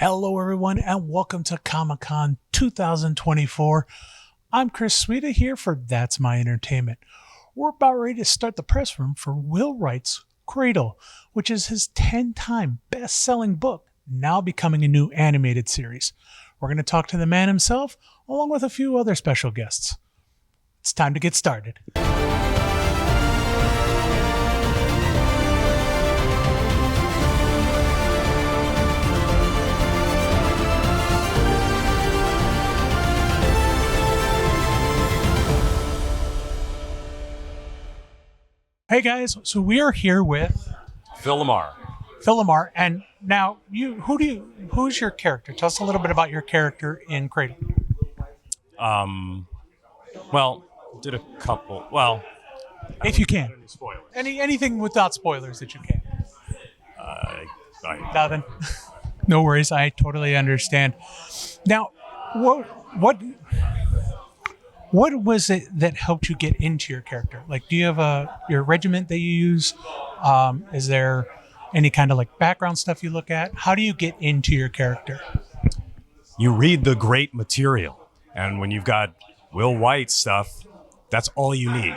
Hello, everyone, and welcome to Comic-Con 2024. I'm Chris Sweda here for That's My Entertainment. We're about ready to start the press room for Will Wright's Cradle, which is his 10-time best-selling book, now becoming a new animated series. We're going to talk to the man himself, along with a few other special guests. It's time to get started. Hey guys, so we are here with Phil Lamar, and now who's your character? Tell us a little bit about your character in Cradle. Did a couple. Well, If you can. any spoilers. Anything without spoilers that you can. I- Nothing. No worries, I totally understand. Now, what was it that helped you get into your character? Like, do you have your regiment that you use? Is there any kind of like background stuff you look at? How do you get into your character? You read the great material, and when you've got Will Wight stuff, that's all you need.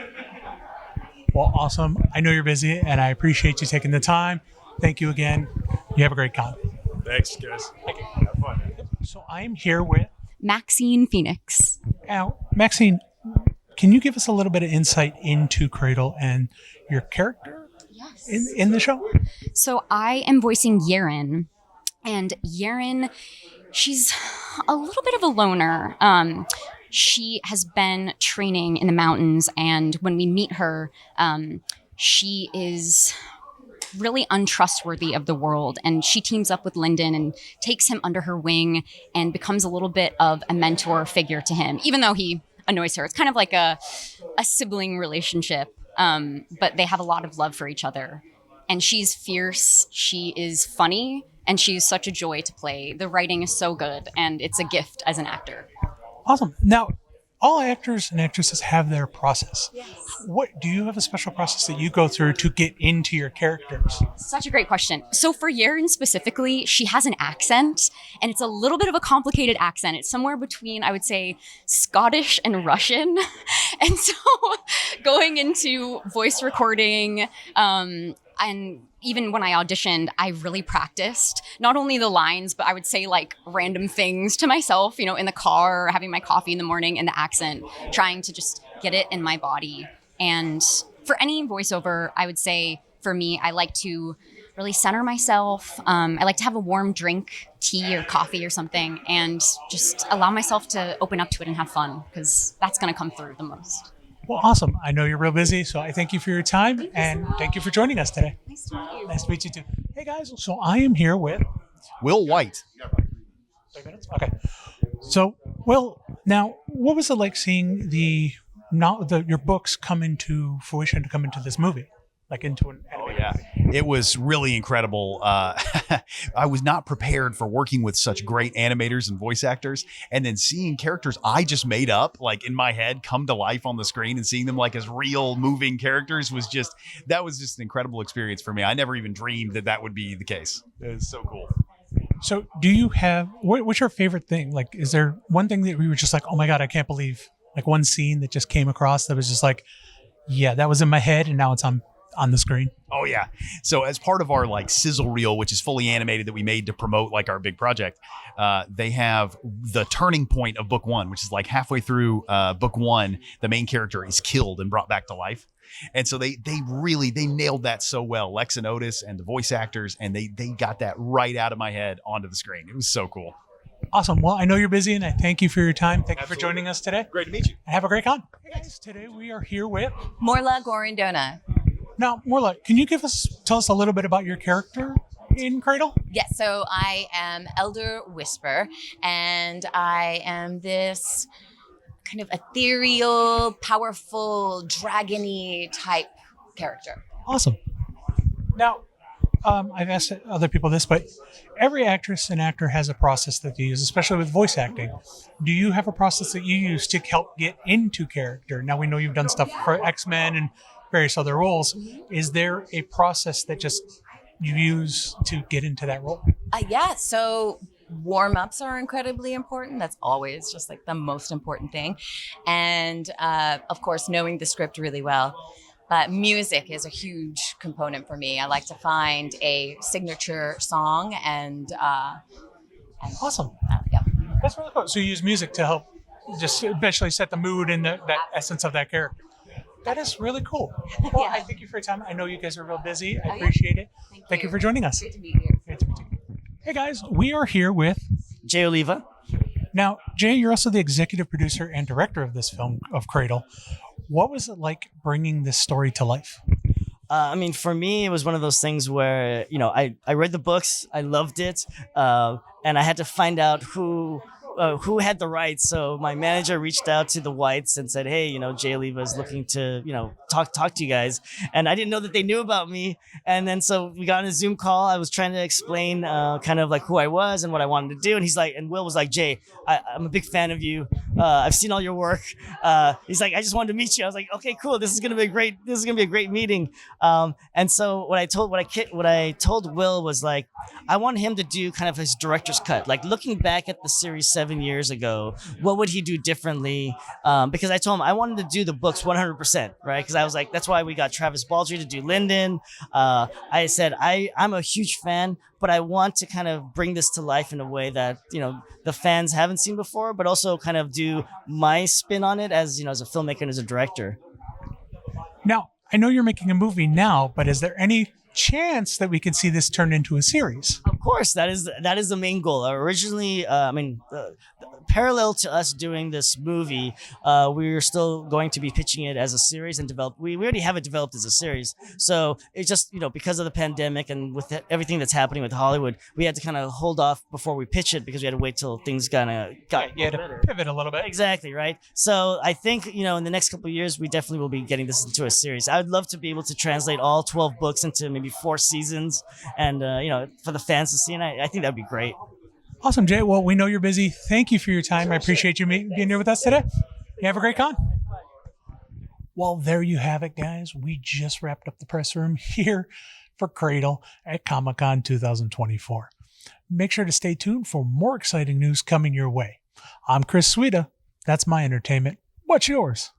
Well, awesome. I know you're busy, and I appreciate you taking the time. Thank you again. You have a great con. Thanks, guys. Have fun. So I am here with Maxine Phoenix. Now, Maxine, can you give us a little bit of insight into Cradle and your character in the show? So I am voicing Yeren, and Yeren, she's a little bit of a loner. She has been training in the mountains, and when we meet her, she is really untrustworthy of the world, and she teams up with Lyndon and takes him under her wing and becomes a little bit of a mentor figure to him, even though he annoys her. It's kind of like a sibling relationship, but they have a lot of love for each other. And she's fierce, she is funny, and she's such a joy to play. The writing is so good, and it's a gift as an actor. Awesome. Now, all actors and actresses have their process. Yes. What do you have a special process that you go through to get into your characters? Such a great question. So for Yeren specifically, she has an accent, and it's a little bit of a complicated accent. It's somewhere between, I would say, Scottish and Russian. And so going into voice recording, and even when I auditioned, I really practiced not only the lines, but I would say like random things to myself, in the car, having my coffee in the morning, and the accent, trying to just get it in my body. And for any voiceover, I would say for me, I like to really center myself. I like to have a warm drink, tea or coffee or something, and just allow myself to open up to it and have fun, because that's going to come through the most. Well, awesome. I know you're real busy, so I thank you for your time, thank you for joining us today. Nice to meet you. Nice to meet you too. Hey guys, so I am here with Will Wight. 3 minutes? Okay. So, Will, now, what was it like seeing your books come into fruition to come into this movie? Like into an Oh, animated yeah. movie? It was really incredible. I was not prepared for working with such great animators and voice actors, and then seeing characters I just made up, like in my head, come to life on the screen, and seeing them like as real moving characters was just an incredible experience for me. I never even dreamed that would be the case. It was so cool. So do you have, what's your favorite thing? Like, is there one thing that we were just like, oh my God, I can't believe, like one scene that just came across that was just like, yeah, that was in my head and now it's on the screen? Oh yeah. So as part of our like sizzle reel, which is fully animated that we made to promote like our big project, they have the turning point of book one, which is like halfway through book one, the main character is killed and brought back to life. And so they nailed that so well, Lex and Otis and the voice actors, and they got that right out of my head onto the screen. It was so cool. Awesome. Well, I know you're busy and I thank you for your time. Thank you for joining us today. Great to meet you. And have a great con. Hey guys, today we are here with, Morla Gorindona. now, Morla, can you tell us a little bit about your character in Cradle? Yes, so I am Elder Whisper, and I am this kind of ethereal, powerful, dragon-y type character. Awesome. Now, I've asked other people this, but every actress and actor has a process that they use, especially with voice acting. Do you have a process that you use to help get into character? Now, we know you've done stuff for X-Men and various other roles. Is there a process that just you use to get into that role? Yeah, so warm-ups are incredibly important. That's always just like the most important thing. And of course, knowing the script really well. But music is a huge component for me. I like to find a signature song and Awesome. yeah. That's really cool. So you use music to help just eventually set the mood and that essence of that character. That is really cool. Well, Yeah. I thank you for your time. I know you guys are real busy. I yeah. appreciate it. Thank you for joining us. Great to be here. Great to meet you. Hey guys, we are here with Jay Oliva. now Jay. You're also the executive producer and director of this film of Cradle. What was it like bringing this story to life? I mean, for me, it was one of those things where, I read the books, I loved it, and I had to find out who had the rights. So my manager reached out to the Wights and said, hey, Jay Oliva is looking to, talk to you guys. And I didn't know that they knew about me. And then so we got on a Zoom call. I was trying to explain kind of like who I was and what I wanted to do. And and Will was like, Jay, I'm a big fan of you. I've seen all your work. He's like, I just wanted to meet you. I was like, okay, cool. This is going to be a great meeting. And so what I told Will was like, I want him to do kind of his director's cut, like looking back at the series 7 years ago, what would he do differently? Because I told him I wanted to do the books 100%, right? Because I was like, that's why we got Travis Baldree to do Lyndon. I said, I'm a huge fan, but I want to kind of bring this to life in a way that, the fans haven't seen before, but also kind of do my spin on it as, as a filmmaker and as a director. Now, I know you're making a movie now, but is there any chance that we can see this turned into a series? Of course, that is the main goal. Originally, parallel to us doing this movie, we were still going to be pitching it as a series and develop. We already have it developed as a series. So it's just because of the pandemic and with everything that's happening with Hollywood, we had to kind of hold off before we pitch it because we had to wait till things got You had to pivot a little bit. Exactly, right? So I think, in the next couple of years, we definitely will be getting this into a series. I would love to be able to translate all 12 books into maybe 4 seasons and, for the fans to see. And I think that would be great. Awesome, Jay. Well, we know you're busy. Thank you for your time. I appreciate you being here with us today. You have a great con. Well, there you have it, guys. We just wrapped up the press room here for Cradle at Comic-Con 2024. Make sure to stay tuned for more exciting news coming your way. I'm Chris Suida. That's my entertainment. What's yours?